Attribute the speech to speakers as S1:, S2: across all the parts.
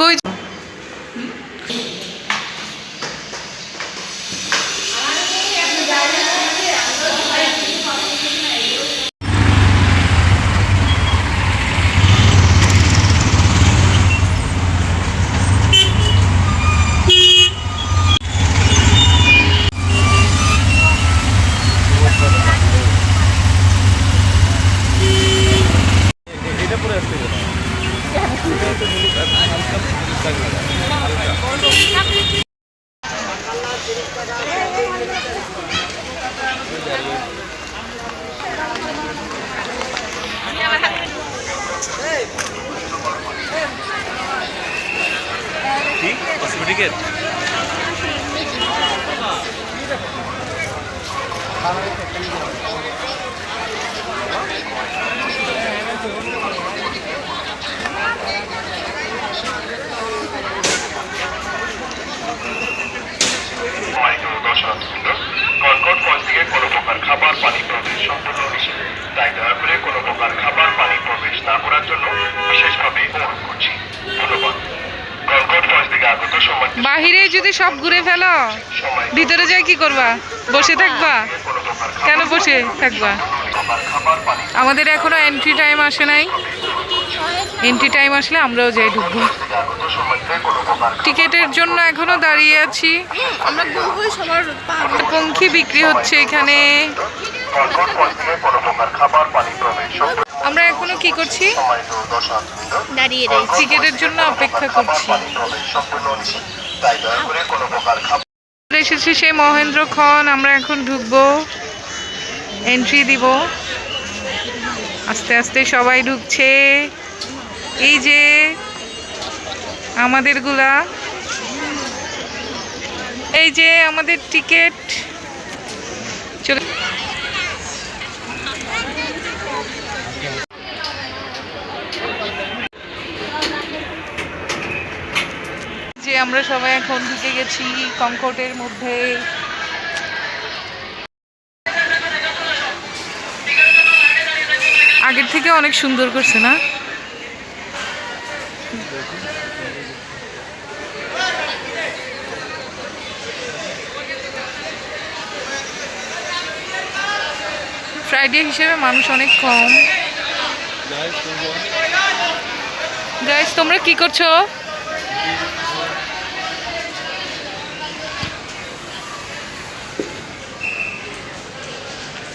S1: কই
S2: কসমেটিকের
S3: Concord false থেকে কোনো প্রকার খাবার পানি প্রবেশ সম্পূর্ণ নিষেধ। তাই দয়া করে কোনো প্রকার খাবার পানি প্রবেশ না করার জন্য বিশেষভাবে অনুরোধ করছি। ধন্যবাদ। কনকর্ড ফলস থেকে আগত সম্মানিত
S1: বাহিরে যদি সব ঘুরে ফেলো ভিতরে যাই কি করবা? বসে থাকবা? কেন বসে থাকবা? আমাদের এখনো এন্ট্রি টাইম আসে নাই। এন্ট্রি টাইম আসলে আমরাও যাই ঢুকবো। টিকেটের জন্য এখনো দাঁড়িয়ে আছি। পঙ্খী বিক্রি হচ্ছে এখানে। আমরা এখনো কি করছি?
S4: দাঁড়িয়ে রয়েছি,
S1: টিকেটের জন্য অপেক্ষা করছি। এসেছি সেই মহেন্দ্রক্ষণ। আমরা এখন ঢুকবো, এন্ট্রি দিব। আস্তে আস্তে সবাই ঢুকছে। এই যে আমাদেরগুলা, এই যে আমাদের টিকেট চলে। যে আমরা সবাই এখন ঢুকে গেছি কনকর্ডের মধ্যে। আগের থেকে অনেক সুন্দর করছে না? ফ্রাইডে হিসেবে মানুষ অনেক কম। গাইস, তোমরা কি করছো?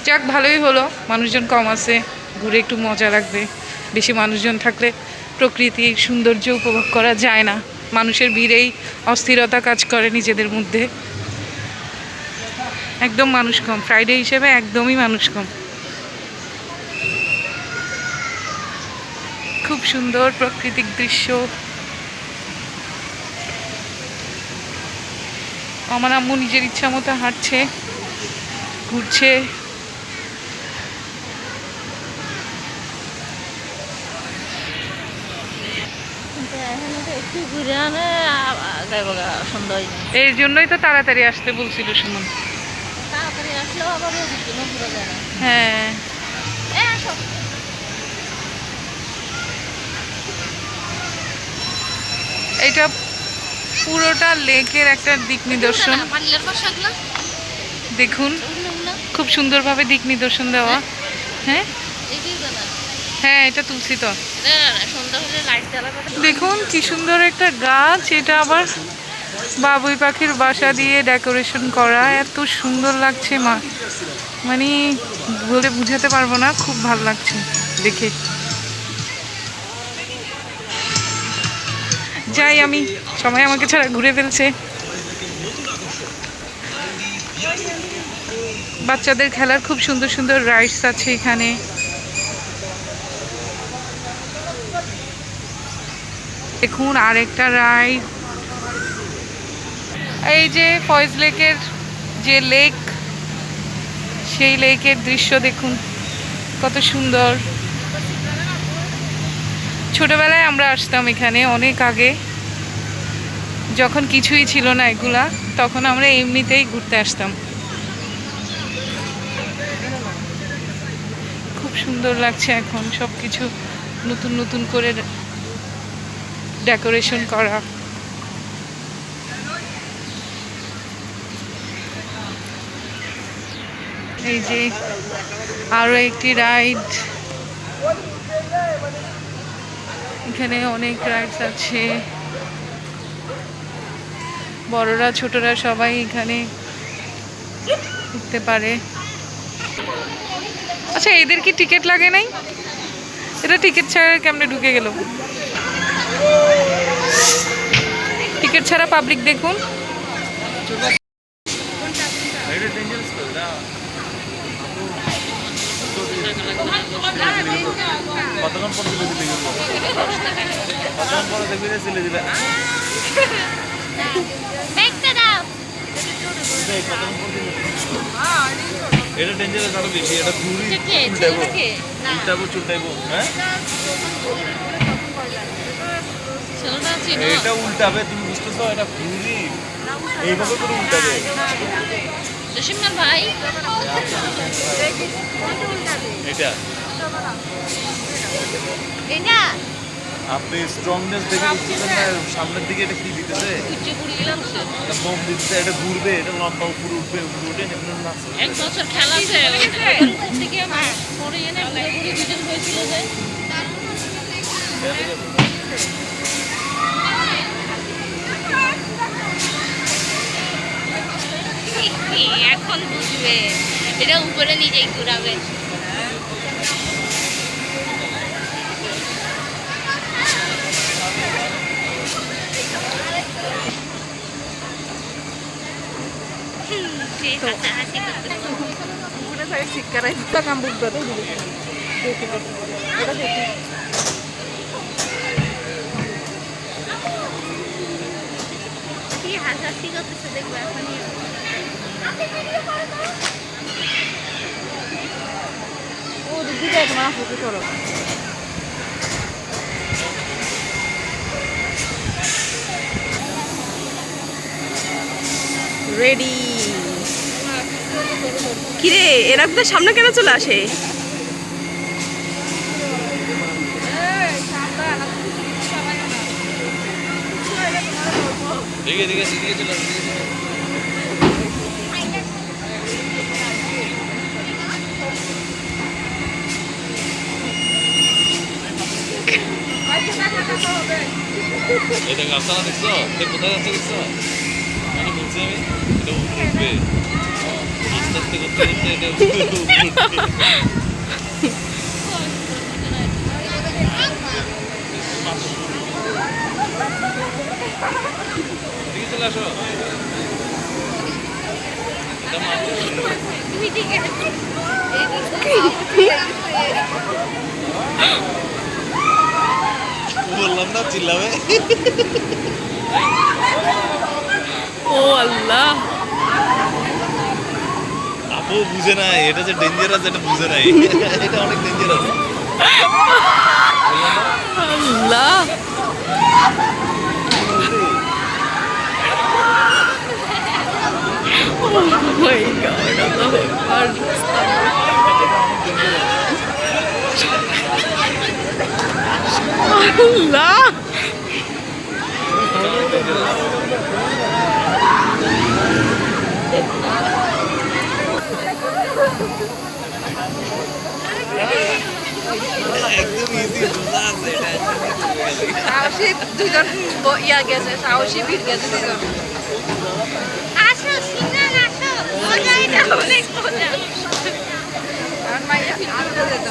S1: যাক, ভালোই হলো, মানুষজন কম আছে, ঘুরে একটু মজা লাগবে। বেশি মানুষজন থাকলে প্রকৃতির সৌন্দর্য উপভোগ করা যায় না। মানুষের ভিড়েই অস্থিরতা কাজ করে নিজেদের মধ্যে। একদম মানুষ কম, ফ্রাইডে হিসেবে একদমই মানুষ কম। খুব সুন্দর প্রাকৃতিক দৃশ্য। আমার আম্মু নিজের ইচ্ছা মতো হাঁটছে, ঘুরছে। এই জন্যই তো তাড়াতাড়ি আসতে বলছিল সুমন। হ্যাঁ, এটা পুরোটা লেকের একটা দিক নিদর্শন। দেখুন, খুব সুন্দরভাবে দিক নিদর্শন দেওয়া। হ্যাঁ হ্যাঁ, এটা তুলসী তো। দেখুন কি সুন্দর একটা গাছ। এটা আবার বাবুই পাখির বাসা দিয়ে ডেকোরেশন করা। এত সুন্দর লাগছে, মানে বলে বুঝাতে পারবো না, খুব ভালো লাগছে দেখে। যাই আমি, সবাই আমাকে ছাড়া ঘুরে ফেলছে। বাচ্চাদের খেলার খুব সুন্দর সুন্দর রাইডস আছে এখানে। দেখুন আরেকটা রাইড। এই যে ফয়েজ লেকের যে লেক, সেই লেকের দৃশ্য দেখুন কত সুন্দর। ছোটবেলায় আমরা আসতাম এখানে অনেক আগে, যখন কিছুই ছিল না এগুলা, তখন আমরা এমনিতেই ঘুরতে আসতাম। খুব সুন্দর লাগছে এখন, সব কিছু নতুন নতুন করে ডেকোরেশন করা। এই যে আরো একটি রাইড, এখানে অনেক রাইডস আছে, বড়রা ছোটরা সবাই এখানে উঠতে পারে। আচ্ছা, এদের কি টিকিট লাগে নাই? এটা টিকিট ছাড়া কেমনে ঢুকে গেল? টিকিট ছাড়া পাবলিক দেখুন।
S2: এটা ডেঞ্জারাস আরো বেশি, এটা ঘুরি উল্টাবো উল্টাবো চুলটাইবো। হ্যাঁ, এটা উল্টাবে, তুমি বুঝতেছো? এটা ঘুরি এইভাবে করে উল্টাবে।
S5: ভাই
S2: এটা
S5: এটা
S2: আপনি স্ট্রংনেস দেখে বুঝতেছেন না সামনের দিকে এটা কি দিতেছে? এটা বম দিতেছে, এটা ঘুরবে, এটা লম্বা উপরে উঠবে, উপরে উঠে এমনি নাচবে।
S5: এক বছর খেলা আছে থেকে পরে এনে পুরোপুরি দুজন হয়েছিল যে এখন বুঝবে এটা উপরে নিজেই ঘুরাবে। কি হাসাহাসি করতেছে দেখবো এখনই।
S6: রেডি। কিরে, এরা তো সামনে কেন চলে আসে?
S2: দেখে দেখে দেখে চলে আসবে। এটা গাছালা দেখছো? এটা কোথায় যাচ্ছে দেখছো? মানে বলছি আমি এটা উপরে উঠবে, আস্তে আস্তে করতে করতে এটা উপরে উঠবে। এদিকে চলে আসো। এটা মাত্র
S5: তুমি ঠিক আছে
S2: বললাম না চিল্লাবে।
S6: ও আল্লাহ,
S2: আপু বুঝে নাই এটা যে ডেঞ্জারাস, এটা বুঝে নাই। এটা অনেক dangerous.
S6: Allah. Oh my God, Allah Akbar. আল্লাহ,
S2: একদম ইজি, বোঝা আছে এটা।
S6: সাহসী দুজন ইয়া গেছে, সাহসী ভিড় গেছে দুজন।
S5: আসো সিনান আসো, মজা এটা অনেক মজা।
S6: আর মাইয়া আনতে যেত।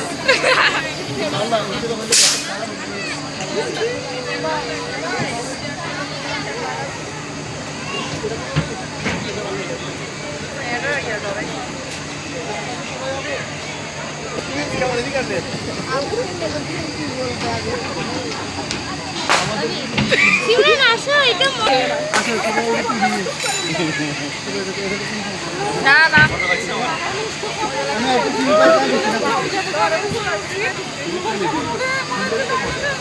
S5: সিনান আসো, এটা
S6: না না,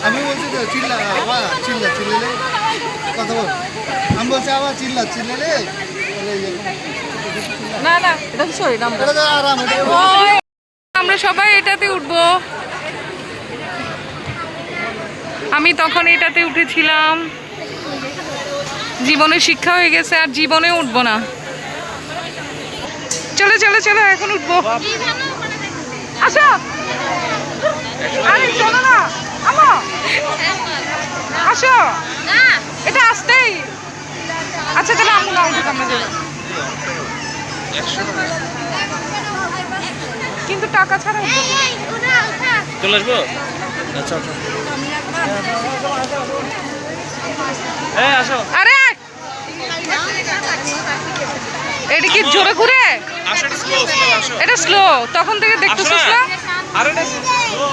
S7: আমি বলছি তো চিল্লা আবার চিল্লালে কথা বল। আমি বলছি আবার চিল্লালে
S6: না না, এটা তো সরি না।
S7: এটা তো আরাম, এটা
S1: আমরা সবাই এটাতে উঠবো। আমি তখন এটাতে উঠেছিলাম, জীবনে শিক্ষা হয়ে গেছে, আর জীবনে উঠবো না। চলো চলো চলো, এখন উঠবো। আসো, আরে চলো না, আমা আসো, এটা আসতেই। আচ্ছা তাহলে আমরা না উঠে আমরা যাবো, কিন্তু টাকা ছাড়া উঠবো না।
S2: চলে আসবো। আচ্ছা এই আসো।
S1: আরে এটা কি জোরে ঘুরে?
S2: আসো, এটা স্লো স্লো আসো।
S1: এটা স্লো, তখন থেকে দেখতেছিস না?
S2: আরে এটা স্লো।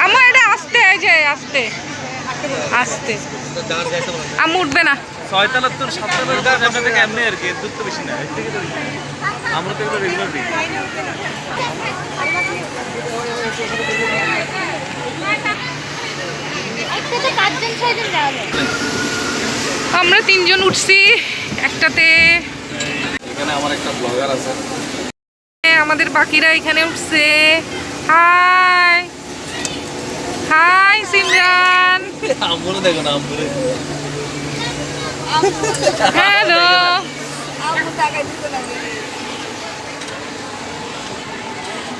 S1: আমার এটা আস্তে, এই যে আস্তে আস্তে, আমি উঠবে না।
S2: 673 7 গাছ আপনার থেকে এমনি আর কি, দূর তো বেশি না, এর থেকে তো বেশি। আমরা তো এগুলো রেগুলার দিই।
S1: আমরা 3 জন উঠছি একটাতে,
S2: এখানে আমার একটা ব্লগার আছে।
S1: আমাদের বাকিরা এখানে উঠছে। হাই হাই সিমরান,
S2: আমগুলো দেখো না, আমগুলো
S1: হ্যালো।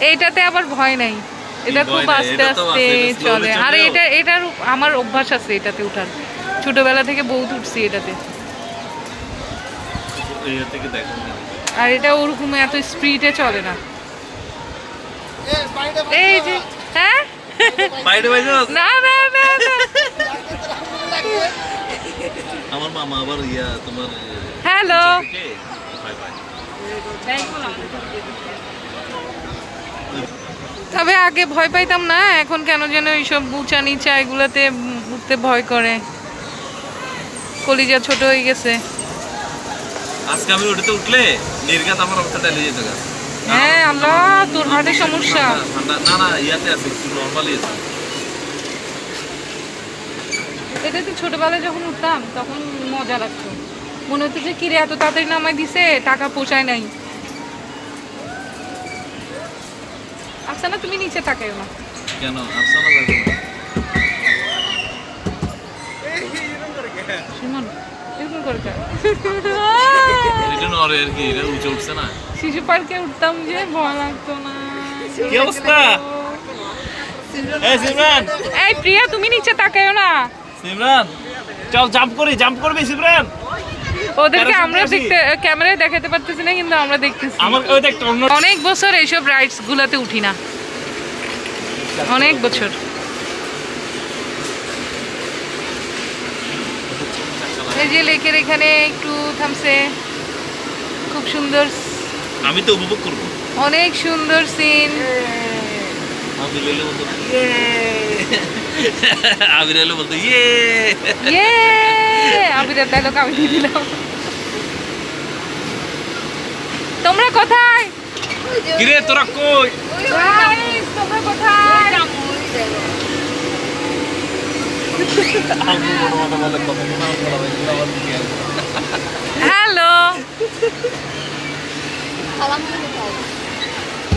S1: এইটাতে আবার ভয় নাই, এটা খুব
S2: ভয় নাই?
S1: আস্তে
S2: এটা তো
S1: আস্তে
S2: আস্তে, এটা
S1: চলে।
S2: slowly
S1: আর
S2: চলেও।
S1: এটার আমার অভ্যাস আছে এটাতে উঠার, ছোটবেলা থেকে বহুত উঠছি এটাতে।
S2: এই থেকে দেখো না।
S1: আর এটা ওরকম এত স্পিডে চলে না। এই যে হ্যাঁ,
S2: বাইরে বাইরে
S1: না না না না,
S2: আমার মামা আবার ইয়া তোমার
S1: হ্যালো।
S2: Bye bye.
S1: তবে আগে ভয় পাইতাম না, এখন কেন যেন এইসব উঁচা নিচা এগুলাতে উঠতে ভয় করে, কলিজা ছোট হয়ে গেছে।
S2: আজকে আমি ওটাতে উঠলে নির্ঘাত আমার অবস্থা ডালে যেত গা।
S1: হ্যাঁ আল্লাহ, তোর হার্টের সমস্যা।
S2: ঠান্ডা না না, ইয়াতে আছে, একটু নরমালি আছে।
S1: এটাতে ছোটবেলায় যখন উঠতাম তখন মজা লাগতো, মনে হতো যে কিরে এত তাড়াতাড়ি নামাই দিছে, টাকা পোষায় নাই। আচ্ছা না, তুমি নিচে তাকাইও না।
S2: কেন আফসানা যাবে না?
S1: সুমন এরকম করে কেন?
S2: এটা নরে আর কি, এটা উঁচে উঠছে না।
S1: শিশু পার্কে উঠতাম যে ভয় লাগতো না।
S2: কি অবস্থা? এই সিমরান,
S1: এই প্রিয়া তুমি নিচে তাকাইও না।
S2: সিমরান চল জাম্প করি, জাম্প করবি সিমরান?
S1: ওদেরকে
S2: প্যারাশুট
S1: আমরা
S2: আসি।
S1: দেখতে, ক্যামেরায় দেখাতে পারতেছি না, কিন্তু আমরা দেখতেছি।
S2: আমার ওই দেখ অন্য
S1: অনেক বছর এইসব রাইডস গুলাতে উঠি না, অনেক বছর। এই যে লেকের এখানে একটু থামছে, খুব সুন্দর,
S2: আমি তো উপভোগ করবো।
S1: অনেক সুন্দর সিন।
S2: আমি লেলে বলতো ইয়ে, আমি লেলে বলতো ইয়ে।
S1: ইয়ে, আবিরের ডায়লগ আমি দিয়ে দিলাম। তোমরা কোথায়?
S2: কিরে তোরা কই?
S1: Guys, তোমরা কোথায়?
S2: আমি মনে মনে বলে কথা শোনা বলা হয়, এগুলো আবার কি আছে?
S1: হ্যালো।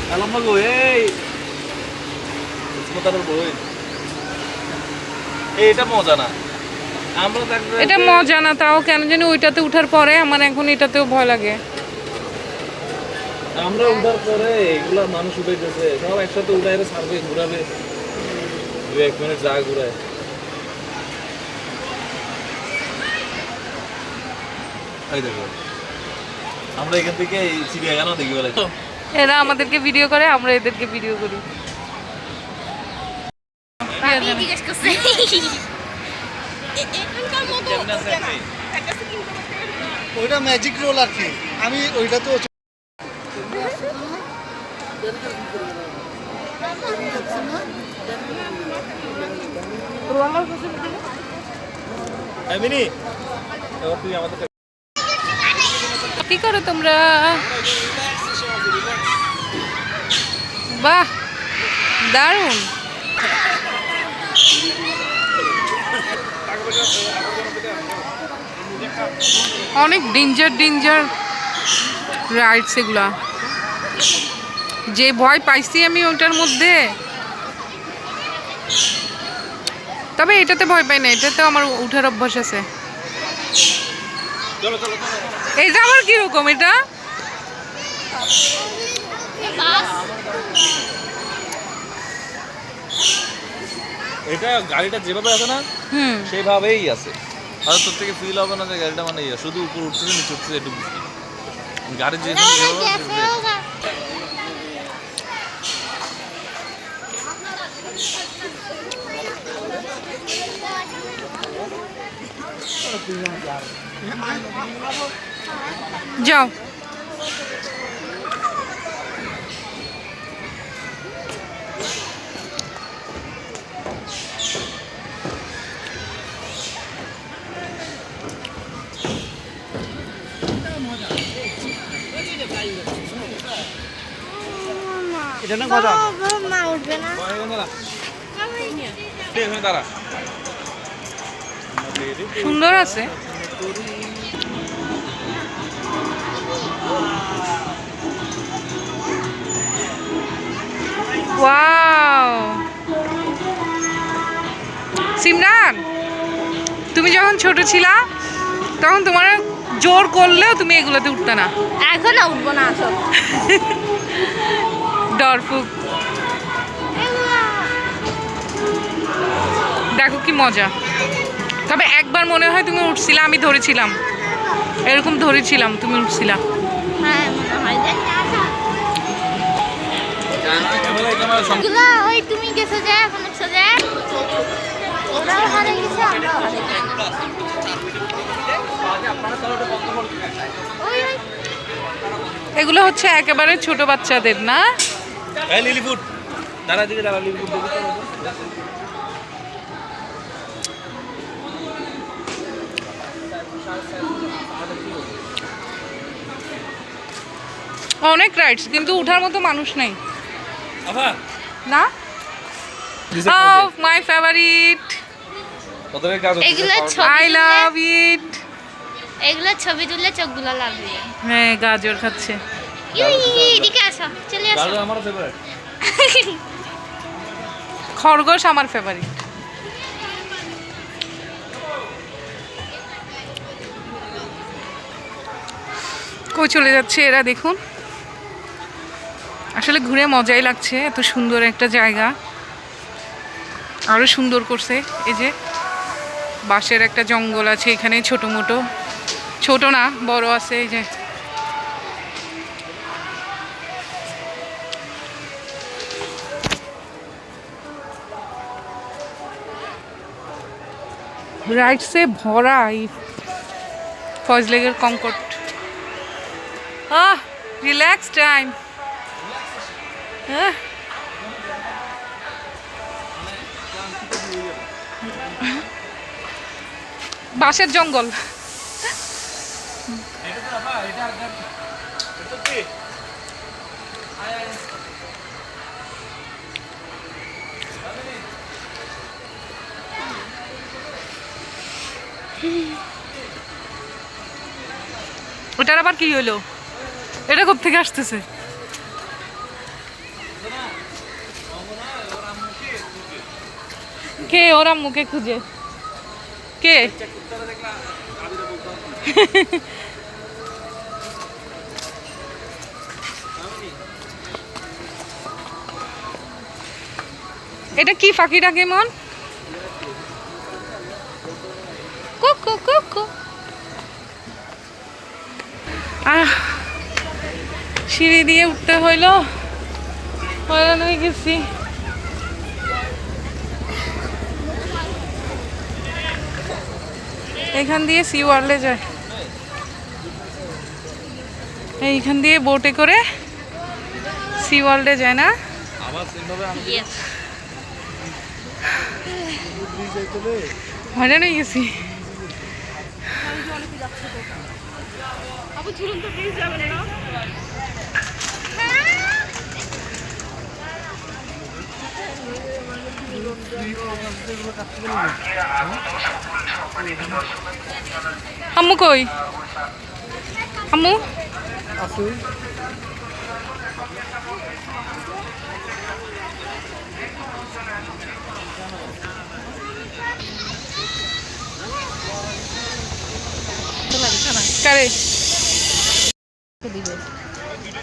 S2: হ্যালো মাগো, এই ইসমতার বই। এই এটা মজা না, আমরা দেখবে
S1: এটা মজা না, তাও কেন জানি ওইটাতে উঠার পরে আমার এখন এটাতেও ভয় লাগে।
S2: আমরা উঠার পরে এগুলা মানুষ উঠাইতেছে, সব একসাথে উঠাইলে সার্ভে ঘুরাবে, 2-1 মিনিট যা ঘুরায়। এই দেখো, আমরা এখান থেকে এই চিড়িয়াখানা দেখি বলে।
S1: এরা আমাদেরকে ভিডিও করে, আমরা এদেরকে ভিডিও করি।
S5: জিজ্ঞেস করছে এখানকার মতো
S7: ওইটা ম্যাজিক রোল আর কি, আমি ওইটা তো
S2: মিনি এবার তুই আমাদের
S1: কি করো তোমরা? বাহ, দারুণ। অনেক ডেঞ্জার ডেঞ্জার রাইডস এগুলা, যে ভয় পাইছি আমি ওটার মধ্যে। তবে এটাতে ভয় পাই না, এটাতে আমার উঠার অভ্যাস আছে।
S2: চলো চলো চলো।
S1: এটা আবার কিরকম এটা?
S5: বাস
S2: এটা গাড়িটা যেভাবে আছে না
S1: হুম।
S2: সেভাবেই আছে। আর তোর থেকে ফিল হবে না যে গাড়িটা মানে শুধু উপর উঠতেছে নিচে উঠতেছে একটু গাড়ি
S1: যাও।
S2: এটা না মজা।
S5: মা উঠবে না
S2: দাঁড়া।
S1: সুন্দর আছে। ওয়াও, সিমরান তুমি যখন ছোট ছিলা তখন তোমার জোর করলেও তুমি এগুলোতে উঠতে না।
S5: এখন উঠবো না আসল
S1: ডরফুক, দেখো কি মজা। তবে একবার মনে হয় তুমি উঠছিলা, আমি ধরেছিলাম, এরকম ধরেছিলাম তুমি উঠছিলা।
S5: হ্যাঁ মনে হয় জানি না এগুলা ওই তুমি গেছো যে এখন উঠছো যে ওরাও হারে গেছে আমরাও হারে গেছি। ওই ওই
S1: এগুলো হচ্ছে একেবারে ছোট বাচ্চাদের না?
S2: লিলিপুট দাঁড়া দিকে দাঁড়া লিলিপুট
S1: অনেক রাইডস, কিন্তু উঠার মতো মানুষ নেই
S2: আবা
S1: না। মাই ফেভারিট,
S2: তোদের কাজ হচ্ছে
S5: এগুলো
S1: আই
S5: ছবি
S1: লাভ ইট।
S5: এগুলো ছবি তুললে চোখগুলো লাগবে।
S1: হ্যাঁ, গাজর খাচ্ছে।
S5: এদিকে আসো, চলে আসো।
S2: গাজর আমার ফেভারিট।
S1: খরগোশ আমার ফেভারিট। কই চলে যাচ্ছে এরা দেখুন। আসলে ঘুরে মজাই লাগছে, এত সুন্দর একটা জায়গা। আরো সুন্দর করছে, এই যে বাঁশের একটা জঙ্গল আছে এখানে, ছোট মোটো, ছোট না বড় আছে। এই যে রাইডসে ভরা এই ফজলেগের কঙ্কট। Relax time. বাঁশের জঙ্গল। ওটার আবার কি হলো? এটা কোথা থেকে আসতেছে? কে ওরা মুখে খুঁজে? কে? এটা কি ফাঁকিটা কেমন? কুকু কুকু। সিঁড়ি দিয়ে উঠতে হইলো, হয়রান হয়ে গেছি। এখান দিয়ে সি ওয়ার্ল্ডে যায়, এইখান দিয়ে বোটে করে সি ওয়ার্ল্ডে যায় না? হয়রান হয়ে গেছি। আম্মু কই? আম্মু
S7: আছে
S1: দে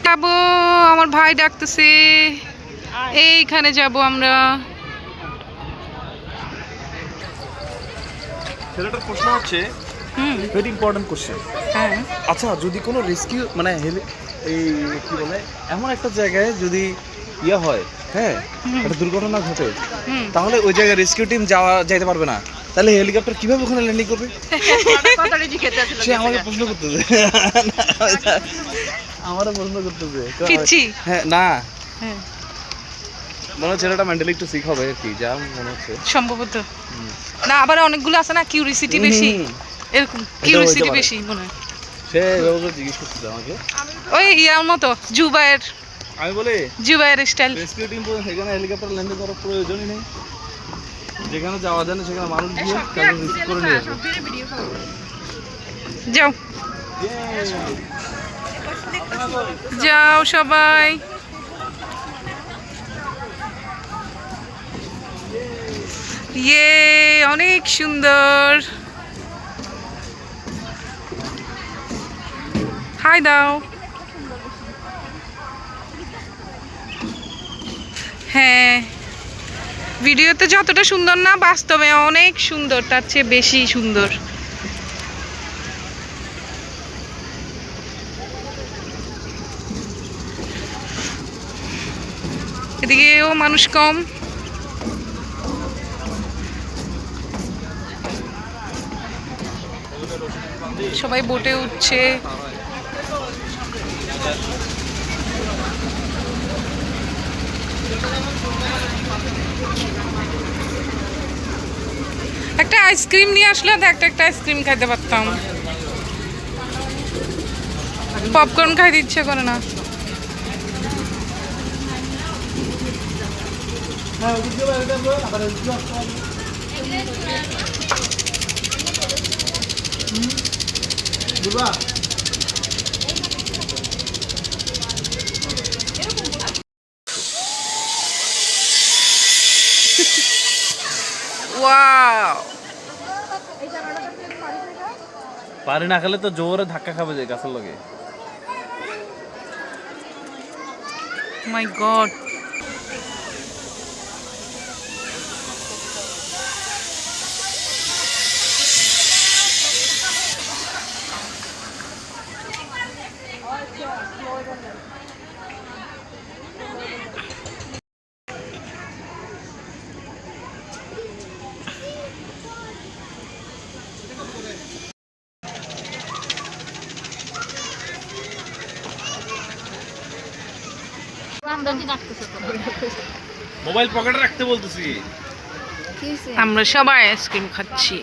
S1: যাবো, আমার ভাই ডাকতেছে, এইখানে যাব আমরা।
S2: ছেলেটার প্রশ্ন হচ্ছে
S1: হুম,
S2: ভেরি ইম্পর্টেন্ট কোশ্চেন।
S1: হ্যাঁ
S2: আচ্ছা, যদি কোনো রেস্কিউ মানে এই কি বলে এমন একটা জায়গায় যদি ইয়ে হয়, হ্যাঁ, একটা দুর্ঘটনা ঘটে,
S1: হুম।
S2: তাহলে ওই জায়গায় রেস্কিউ টিম যাইতে পারবে না, তাহলে হেলিকপ্টার কিভাবে ওখানে ল্যান্ডিং করবে? সে আমাকে প্রশ্ন করতেছে, আমারও প্রশ্ন করতেছে।
S1: পিচ্ছি।
S2: হ্যাঁ, না
S1: হ্যাঁ
S2: মনে হচ্ছে ছেলেটা মেন্টালি একটু সিক হবে আর কি, যা মনে হচ্ছে।
S1: সম্ভবত না, আবার অনেকগুলো আছে না কিউরিসিটি বেশি, এরকম কিউরিসিটি বেশি মনে হয়।
S2: সে এভাবে জিজ্ঞেস করতেছে আমাকে,
S1: ওই ইয়ার মতো জুবাইয়ের
S2: আমি বলি
S1: স্টাইল।
S2: রেস্কিউ টিম সেখানে হেলিকপ্টার ল্যান্ডিং করার প্রয়োজনই নেই, যেখানে যাওয়া যায় না সেখানে মানুষ গিয়ে তাদের রিসিভ করে নিয়ে আসবে।
S1: যাও যাও সবাই। ইয়ে অনেক সুন্দর। হাই দাও। হ্যাঁ, ভিডিওতে যতটা সুন্দর না, বাস্তবে অনেক সুন্দর, তার চেয়ে বেশি সুন্দর। এদিকেও মানুষ কম। সবাই বোটে উঠছে। একটা আইসক্রিম নিয়ে আসলে তো একটা আইসক্রিম খাইতে পারতাম। পপকর্ন খাইতে ইচ্ছে করে না। ওয়াও,
S2: পানি না খেলে তো জোরে ধাক্কা খাবে যে গাছের লগে।
S1: মাই গড।
S2: মোবাইল পকেটে রাখতে বলতেছি।
S1: আমরা সবাই আইসক্রিম খাচ্ছি।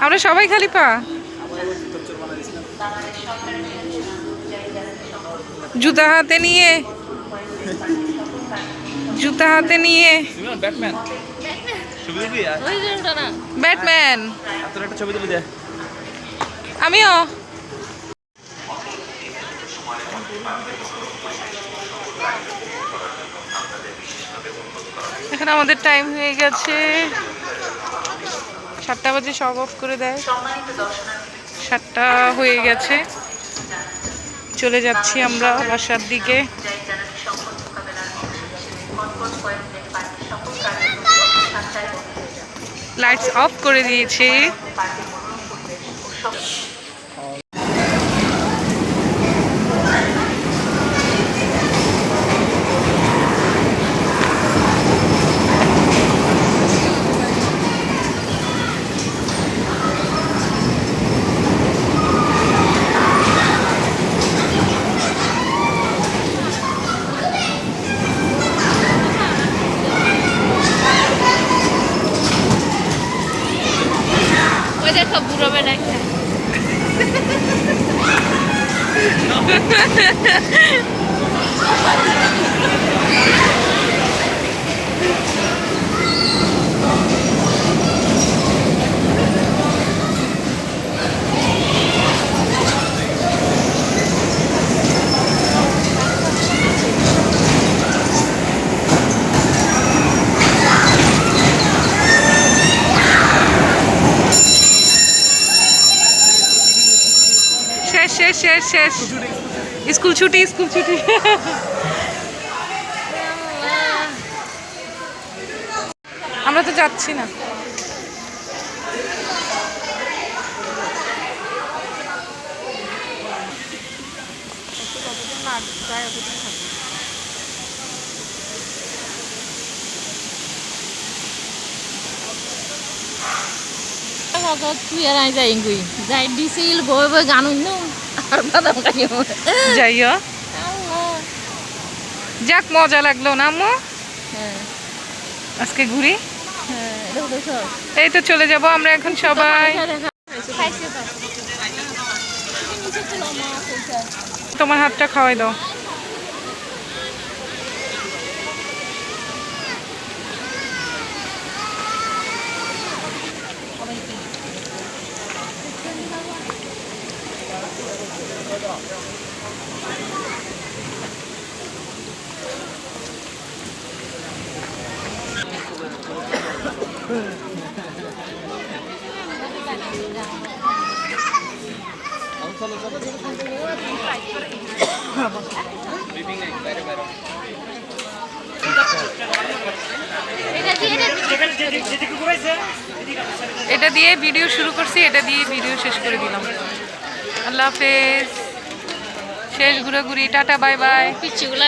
S1: আমরা সবাই খালি পা, জুতা হাতে নিয়ে
S2: ব্যাটম্যান ছবি তুলবি?
S1: ব্যাটম্যান।
S2: তোর একটা ছবি তুলে দে।
S1: আমিও। এখন আমাদের টাইম হয়ে গেছে, 7টা বাজে সব অফ করে দেয়। 7টা হয়ে গেছে, চলে যাচ্ছি আমরা বাসার দিকে। লাইটস অফ করে দিয়েছি।
S5: ওই দেখো বুড়ো বেড়া একটা।
S1: শেষ শেষ স্কুল ছুটি স্কুল ছুটি আমরা তো যাচ্ছি না
S5: তুই আর আই যাই গুই যাই দিছিল বই বই গান হইনো আর বাদাম খাইও
S1: যাইও যাক মজা লাগলো না আম্মু
S5: হ্যাঁ
S1: আজকে ঘুরি
S5: হ্যাঁ এটা দেখো
S1: এই তো চলে যাব আমরা এখন সবাই
S5: খাইছে তো নিচে চলো মা কইছে
S1: তোমার হাতটা খাওয়াই দাও এটা দিয়ে ভিডিও শুরু করছি এটা দিয়ে ভিডিও শেষ করে দিলাম আল্লাহ হাফেজ শেষ ঘুরাঘুরি টাটা বাই বাই
S5: পিচ্চিগুলা